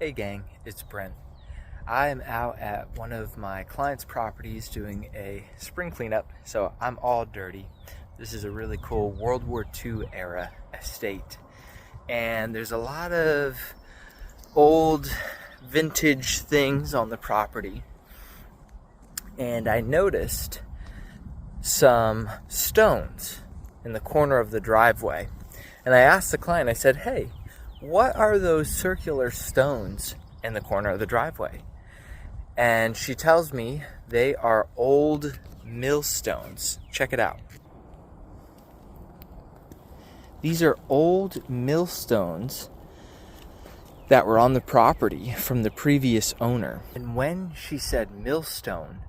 Hey gang, it's Brent. I am out at one of my clients' properties doing a spring cleanup, so I'm all dirty. This is a really cool World War II era estate, and there's a lot of old vintage things on the property, and I noticed some stones in the corner of the driveway, and I asked the client, I said, hey, what are those circular stones in the corner of the driveway? And she tells me they are old millstones. Check it out. These are old millstones that were on the property from the previous owner. And when she said millstone,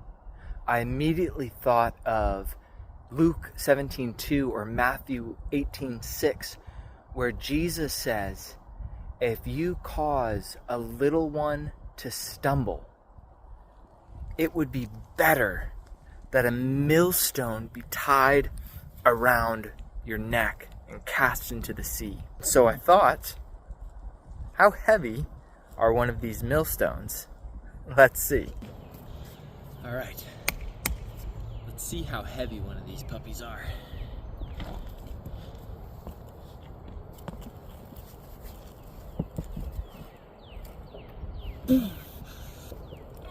I immediately thought of Luke 17:2 or Matthew 18:6, where Jesus says, if you cause a little one to stumble, it would be better that a millstone be tied around your neck and cast into the sea. So I thought, how heavy are one of these millstones? Let's see. All right, let's see how heavy one of these puppies are.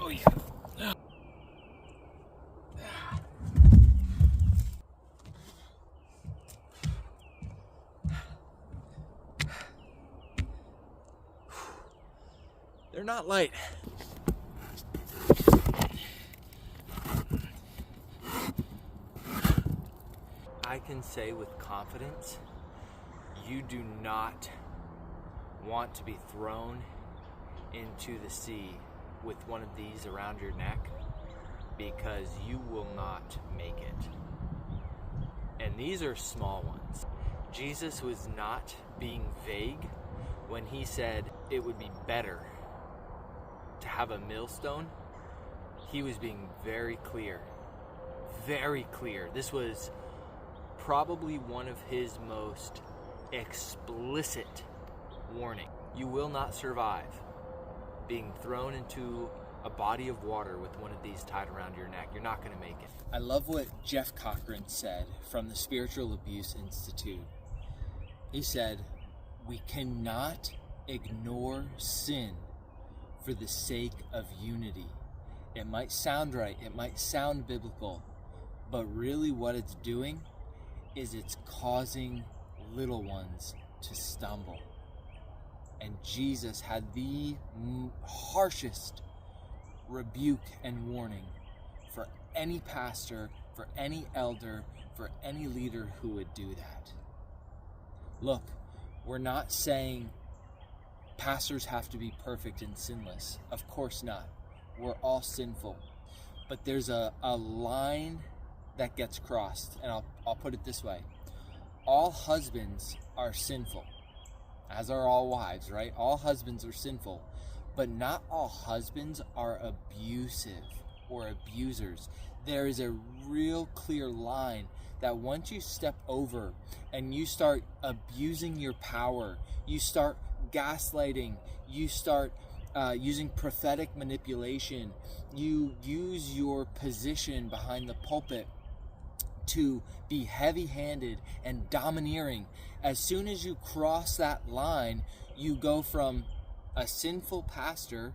Oh yeah. They're not light. I can say with confidence, you do not want to be thrown into the sea with one of these around your neck, because you will not make it. And these are small ones. Jesus was not being vague when he said it would be better to have a millstone. He was being very clear. Very clear. This was probably one of his most explicit warning. You will not survive being thrown into a body of water with one of these tied around your neck. You're not going to make it. I love what Jeff Cochran said from the Spiritual Abuse Institute. He said, we cannot ignore sin for the sake of unity. It might sound right, it might sound biblical, but really what it's doing is it's causing little ones to stumble. And Jesus had the harshest rebuke and warning for any pastor, for any elder, for any leader who would do that. Look, we're not saying pastors have to be perfect and sinless. Of course not. We're all sinful. But there's a line that gets crossed, and I'll put it this way. All husbands are sinful, as are all wives, right? All husbands are sinful, but not all husbands are abusive or abusers. There is a real clear line that once you step over and you start abusing your power, you start gaslighting, you start using prophetic manipulation, you use your position behind the pulpit to be heavy-handed and domineering. As soon as you cross that line, you go from a sinful pastor,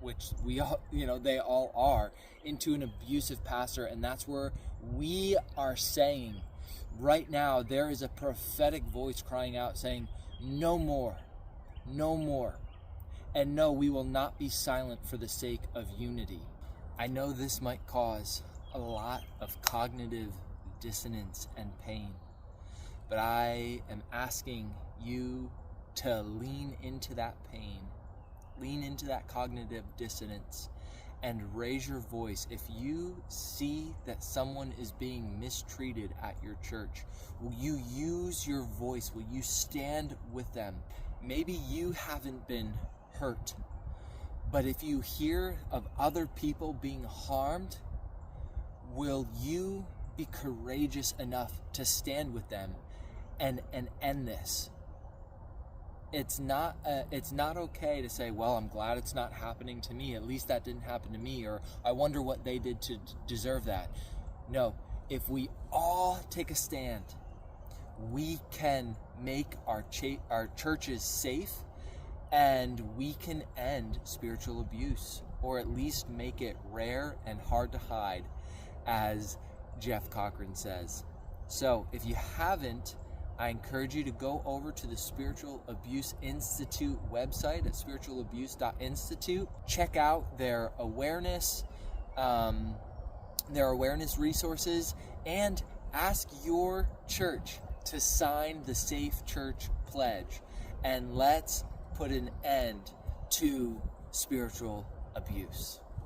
which we all, they all are, into an abusive pastor. And that's where we are saying right now, there is a prophetic voice crying out saying, no more, no more. And no, we will not be silent for the sake of unity. I know this might cause a lot of cognitive dissonance and pain, but I am asking you to lean into that pain, lean into that cognitive dissonance, and raise your voice. If you see that someone is being mistreated at your church, will you use your voice? Will you stand with them? Maybe you haven't been hurt, but if you hear of other people being harmed, will you be courageous enough to stand with them and end this? it's not okay to say, well, I'm glad it's not happening to me. At least that didn't happen to me, or I wonder what they did to deserve that. No, if we all take a stand, we can make our churches safe, and we can end spiritual abuse, or at least make it rare and hard to hide, as Jeff Cochran says. So if you haven't, I encourage you to go over to the Spiritual Abuse Institute website at spiritualabuse.institute. Check out their awareness resources, and ask your church to sign the Safe Church Pledge. And let's put an end to spiritual abuse.